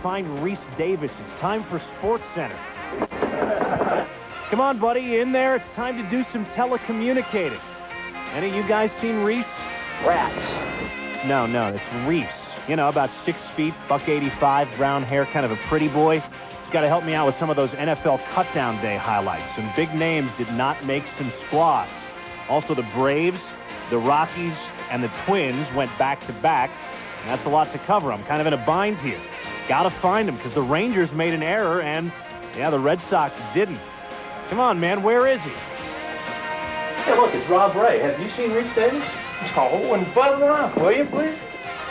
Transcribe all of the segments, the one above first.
find Reese Davis. It's time for Sports Center. Come on, buddy, in there. It's time to do some telecommunicating. Any of you guys seen Reese? Rats. No, it's Reese. You know, about 6 feet, $185, brown hair, kind of a pretty boy. He's got to help me out with some of those NFL Cutdown Day highlights. Some big names did not make some squads. Also, the Braves, the Rockies, and the Twins went back-to-back. And that's a lot to cover. I'm kind of in a bind here. Got to find him because the Rangers made an error, and, yeah, the Red Sox didn't. Come on, man, where is he? Hey, look, it's Rob Ray. Have you seen Reese Davis? Oh, and buzz around, will you, please?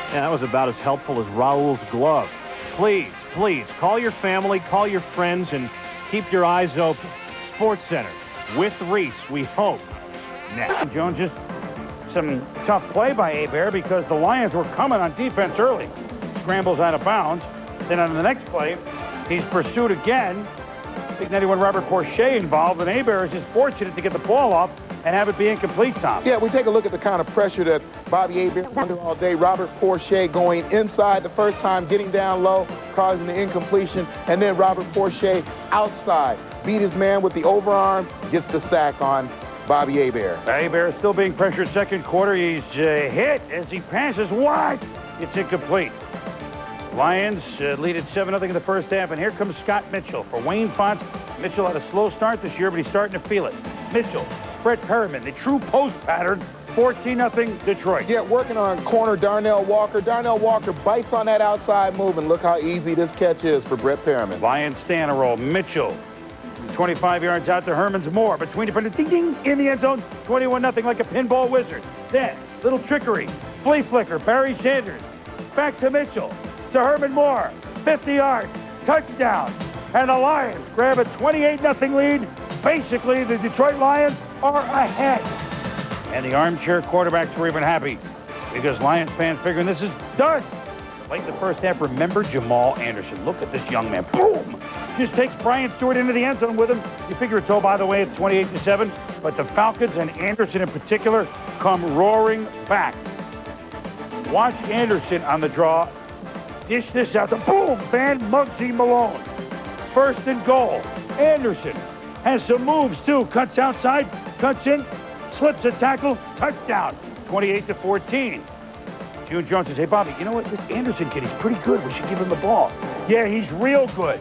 Yeah, that was about as helpful as Raul's glove. Please, call your family, call your friends, and keep your eyes open. Sports Center with Reese, we hope. Next. Jones, just some tough play by Hebert because the Lions were coming on defense early. Scrambles out of bounds. Then on the next play, he's pursued again. Big 91 Robert Porcher involved, and Hebert is just fortunate to get the ball off and have it be incomplete, Tom. Yeah, we take a look at the kind of pressure that Bobby Hebert under all day. Robert Porcher going inside the first time, getting down low, causing the incompletion, and then Robert Porcher outside. Beat his man with the overarm, gets the sack on Bobby Hebert. Hebert still being pressured second quarter. He's hit as he passes wide. It's incomplete. Lions lead at 7-0 in the first half, and here comes Scott Mitchell for Wayne Fonts. Mitchell had a slow start this year, but he's starting to feel it. Mitchell, Brett Perriman, the true post pattern, 14-0 Detroit. Yeah, working on corner Darnell Walker. Darnell Walker bites on that outside move, and look how easy this catch is for Brett Perriman. Lions stay on a roll. Mitchell, 25 yards out to Herman's Moore. Between defenders, ding, ding, in the end zone, 21-0 like a pinball wizard. Then, little trickery, flea flicker, Barry Sanders. Back to Mitchell, to Herman Moore, 50 yards, touchdown. And the Lions grab a 28-0 lead. Basically, the Detroit Lions are ahead. And the armchair quarterbacks were even happy because Lions fans figuring this is done. Late in the first half, remember Jamal Anderson. Look at this young man. Boom! Just takes Brian Stewart into the end zone with him. You figure it's all, by the way, it's 28-7. But the Falcons and Anderson in particular come roaring back. Watch Anderson on the draw. Dish this out to boom! Van Muggsy Malone. First and goal. Anderson has some moves too. Cuts outside, cuts in, slips a tackle, touchdown. 28-14. June Jones says, hey, Bobby, you know what? This Anderson kid, he's pretty good. We should give him the ball. Yeah, he's real good.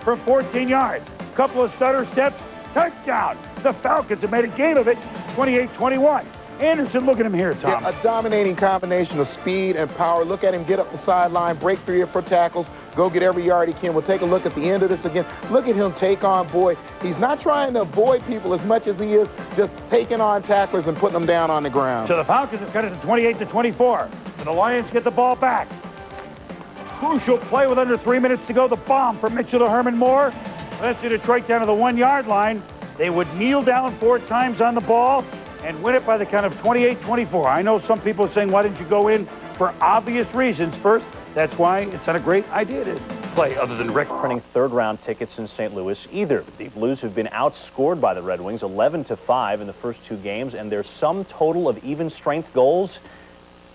From 14 yards, couple of stutter steps, touchdown. The Falcons have made a game of it, 28-21. Anderson, look at him here, Tom. Yeah, a dominating combination of speed and power. Look at him get up the sideline, break 3 or 4 tackles, go get every yard he can. We'll take a look at the end of this again. Look at him take on Boyd. He's not trying to avoid people as much as he is just taking on tacklers and putting them down on the ground. So the Falcons have cut it to 28-24. And the Lions get the ball back. Crucial play with under 3 minutes to go. The bomb from Mitchell to Herman Moore. That's the Detroit down to the 1-yard line. They would kneel down 4 times on the ball and win it by the count of 28-24. I know some people are saying, why didn't you go in? For obvious reasons. First, that's why it's not a great idea to play other than Rick. Printing third-round tickets in St. Louis either. The Blues have been outscored by the Red Wings 11-5 in the first 2 games, and their sum total of even-strength goals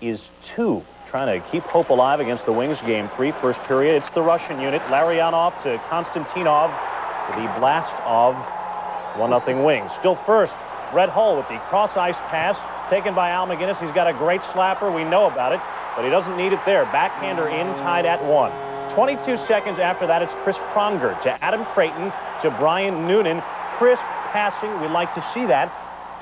is 2. Trying to keep hope alive against the Wings. Game 3, first period. It's the Russian unit. Larionov to Konstantinov for the blast of 1-0 Wings. Still first. Red Hull with the cross-ice pass taken by Al McGinnis. He's got a great slapper. We know about it, but he doesn't need it there. Backhander in, tied at 1. 22 seconds after that, it's Chris Pronger to Adam Creighton to Brian Noonan. Crisp passing. We'd like to see that.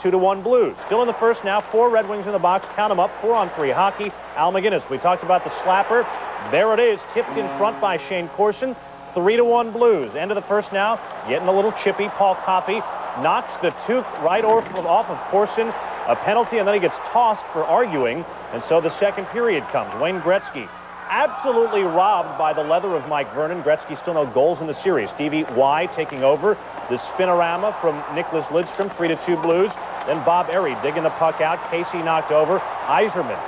2-1 Blues. Still in the first now. 4 Red Wings in the box. Count them up. 4-on-3 hockey. Al McGinnis. We talked about the slapper. There it is. Tipped in front by Shane Corson. 3-1 Blues. End of the first now. Getting a little chippy. Paul Coffey knocks the toque right off of Corson. A penalty, and then he gets tossed for arguing. And so the second period comes. Wayne Gretzky absolutely robbed by the leather of Mike Vernon. Gretzky still no goals in the series. Stevie Y taking over. The spinorama from Nicholas Lidstrom. 3-2 Blues. Then Bob Airy digging the puck out. Casey knocked over. Yzerman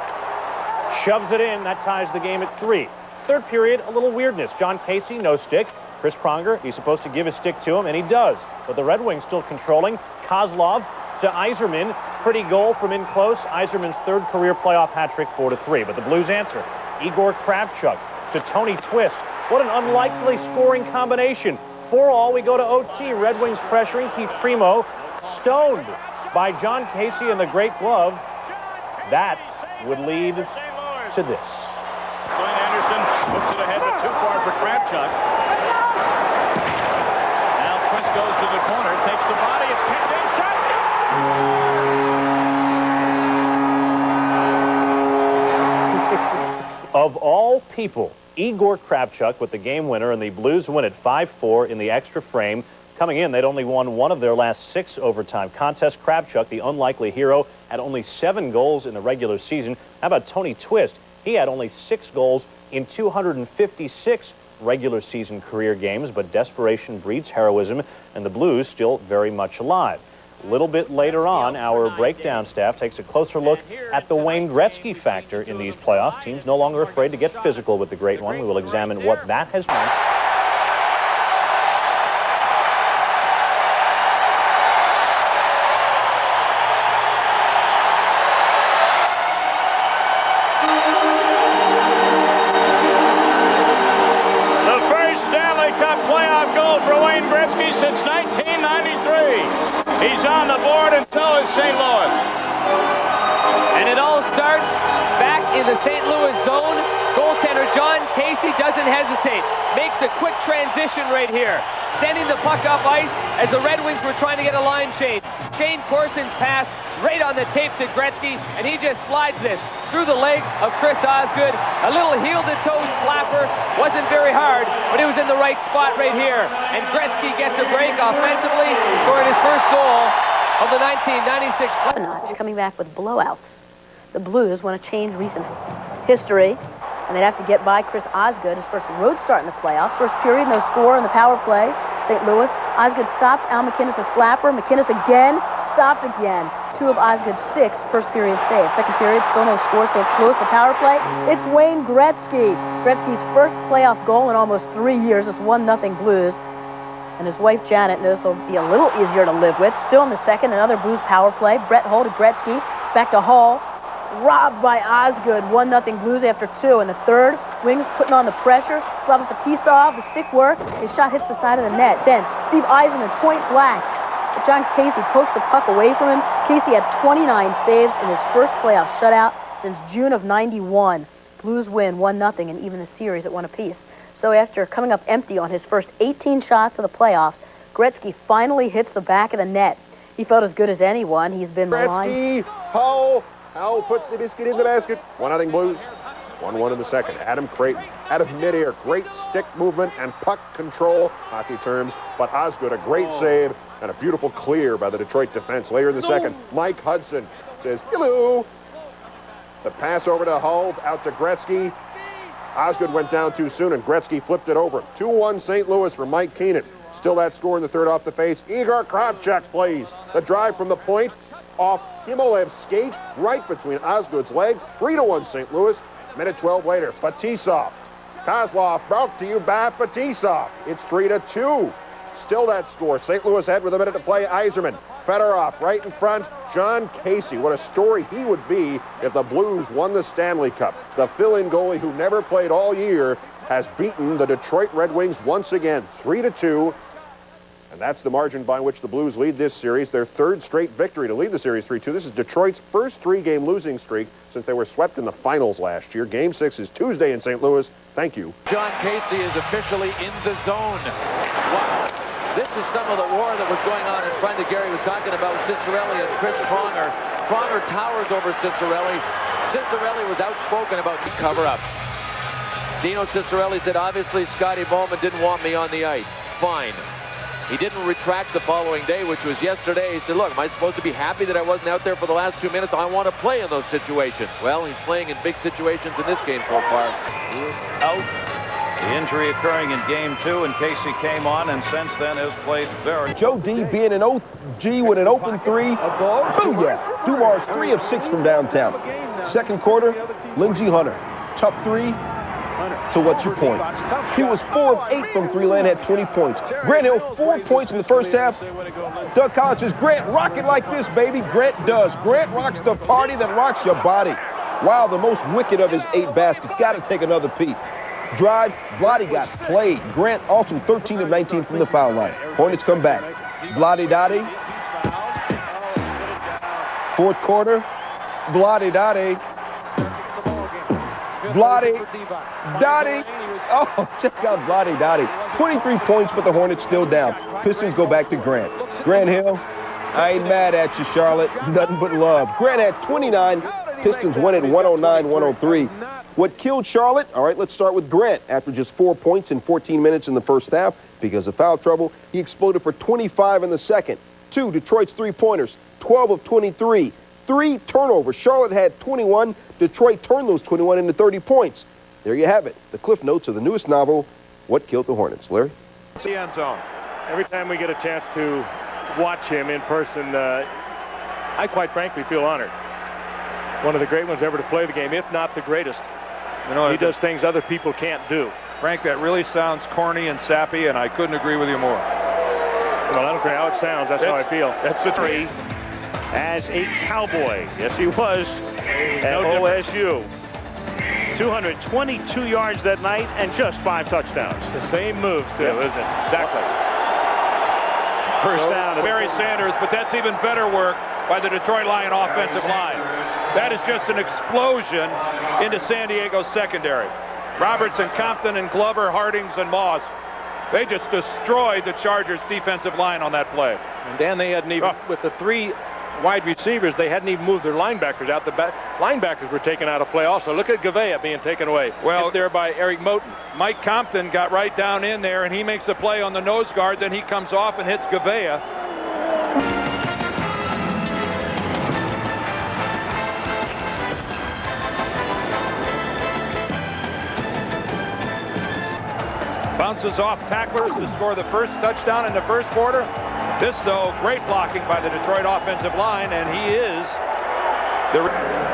shoves it in. That ties the game at 3. Third period, a little weirdness. John Casey, no stick. Chris Pronger, he's supposed to give his stick to him, and he does. But the Red Wings still controlling. Kozlov to Yzerman. Pretty goal from in close. Yzerman's 3rd career playoff hat trick, 4-3. But the Blues answer. Igor Kravchuk to Tony Twist. What an unlikely scoring combination. 4-all, we go to OT. Red Wings pressuring. Keith Primo stoned by John Casey in the great glove. That would lead to this. Glenn Anderson hooks it ahead, but too far for Kravchuk. Now Twist goes to the corner, takes the body, it's picked in, shot! Of all people, Igor Kravchuk with the game winner, and the Blues win at 5-4 in the extra frame. Coming in, they'd only won one of their last 6 overtime contests. Kravchuk, the unlikely hero, had only 7 goals in the regular season. How about Tony Twist? He had only 6 goals in 256 regular season career games, but desperation breeds heroism, and the Blues still very much alive. A little bit later on, our breakdown staff takes a closer look at the Wayne Gretzky factor in these playoffs. Teams no longer afraid to get physical with the great one. We will examine what that has meant. The first Stanley Cup playoff goal for Wayne Gretzky since 1993. He's on the board, and so is St. Louis. And it all starts back in the St. Louis zone. Goaltender John Casey doesn't hesitate. Makes a quick transition right here. Sending the puck up ice as the Red Wings were trying to get a line change. Shane Corson's pass right on the tape to Gretzky, and he just slides this through the legs of Chris Osgood. A little heel-to-toe slapper. Wasn't very hard, but it was in the right spot right here. And Gretzky gets a break offensively, scored his first goal of the 1996 playoffs. Coming back with blowouts. The Blues want to change recent history, and they'd have to get by Chris Osgood, his first road start in the playoffs. First period, no score on the power play. St. Louis. Osgood stopped. Al McInnes, the slapper. McInnes again. Stopped again. 2 of Osgood's 6 first period saves. Second period, still no score. St. Louis, the power play. It's Wayne Gretzky. Gretzky's first playoff goal in almost 3 years. It's 1-0 Blues. And his wife, Janet, knows he'll be a little easier to live with. Still in the second, another Blues power play. Brett Hull to Gretzky. Back to Hull. Robbed by Osgood. 1-0 Blues after 2. In the third, Wings putting on the pressure. Slava Fetisov, the stick work. His shot hits the side of the net. Then Steve Yzerman, point blank. But John Casey pokes the puck away from him. Casey had 29 saves in his first playoff shutout since June of '91. Blues win 1-0 and even the series at 1 apiece. So after coming up empty on his first 18 shots of the playoffs, Gretzky finally hits the back of the net. He felt as good as anyone. He's been maligned. Gretzky, Hull puts the biscuit in the basket. 1-0 Blues. 1-1 in the second. Adam Creighton out of midair. Great stick movement and puck control, hockey terms. But Osgood, a great save and a beautiful clear by the Detroit defense. Later in the second, Mike Hudson says, hello. The pass over to Hull, out to Gretzky. Osgood went down too soon, and Gretzky flipped it over. 2-1 St. Louis for Mike Keenan. Still that score in the third off the face. Igor Kravchuk plays. The drive from the point off Himolev's skate right between Osgood's legs. 3-1 St. Louis. Minute 12 later, Fetisov. Kozlov brought to you by Fetisov. It's 3-2. Still that score. St. Louis had with a minute to play. Yzerman. Fedorov right in front. John Casey. What a story he would be if the Blues won the Stanley Cup. The fill-in goalie who never played all year has beaten the Detroit Red Wings once again. 3-2. And that's the margin by which the Blues lead this series. Their third straight victory to lead the series 3-2. This is Detroit's first 3-game losing streak since they were swept in the finals last year. Game 6 is Tuesday in St. Louis. Thank you. John Casey is officially in the zone. Wow. This is some of the war that was going on in front that Gary was talking about. Cicerelli and Chris Pronger. Pronger towers over Cicerelli. Cicerelli was outspoken about the cover-up. Dino Cicerelli said, obviously, Scotty Bowman didn't want me on the ice. Fine. He didn't retract the following day, which was yesterday. He said, look, am I supposed to be happy that I wasn't out there for the last 2 minutes? I want to play in those situations. Well, he's playing in big situations in this game so far. Out. The injury occurring in Game 2, and Casey came on, and since then has played very... Joe D being an OG with an open 3. Booyah! Dumar's 3 of 6 from downtown. Second quarter, Lindsey Hunter. Tough 3. So what's your point? He was 4 of 8 from 3 land, had 20 points. Grant Hill, 4 points in the first half. Doug Collins says, Grant, rock it like this, baby. Grant does. Grant rocks the party that rocks your body. Wow, the most wicked of his 8 baskets. Got to take another peek. Drive, Blotty got played. Grant also 13 of 19 from the foul line. Hornets come back. Blotty Dotty. Fourth quarter. Blotty Dotty. Blotty Dotty. Oh, check out Blotty Dotty. 23 points, but the Hornets still down. Pistons go back to Grant. Grant Hill, I ain't mad at you, Charlotte. Nothing but love. Grant had 29. Pistons won at 109-103. What killed Charlotte? All right, let's start with Grant. After just 4 points in 14 minutes in the first half, because of foul trouble, he exploded for 25 in the second. 2, Detroit's three-pointers, 12 of 23. 3 turnovers. Charlotte had 21. Detroit turned those 21 into 30 points. There you have it. The cliff notes of the newest novel, What Killed the Hornets. Larry? The end zone. Every time we get a chance to watch him in person, I quite frankly feel honored. One of the great ones ever to play the game, if not the greatest. You know, he does things other people can't do. Frank, that really sounds corny and sappy, and I couldn't agree with you more. Well, I don't care how it sounds. That's how I feel. That's the three. As a Cowboy. Yes, he was at OSU. 222 yards that night and just 5 touchdowns. The same moves, too, isn't it? Exactly. First down. Barry Sanders, but that's even better work by the Detroit Lion offensive line. That is just an explosion into San Diego's secondary. Robertson, Compton, and Glover, Hardings, and Moss. They just destroyed the Chargers' defensive line on that play. And Dan, they hadn't even, with the 3 wide receivers, they hadn't even moved their linebackers out. The linebackers were taken out of play also. Look at Gavea being taken away. Well, there by Eric Moten. Mike Compton got right down in there, and he makes a play on the nose guard. Then he comes off and hits Gavea. Bounces off tacklers to score the first touchdown in the first quarter. This, though, great blocking by the Detroit offensive line, and he is the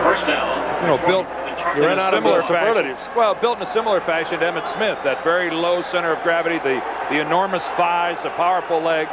First down. you know, built You ran out of similar superlatives. fashion. Well, built in a similar fashion to Emmitt Smith, that very low center of gravity, the enormous thighs, the powerful legs.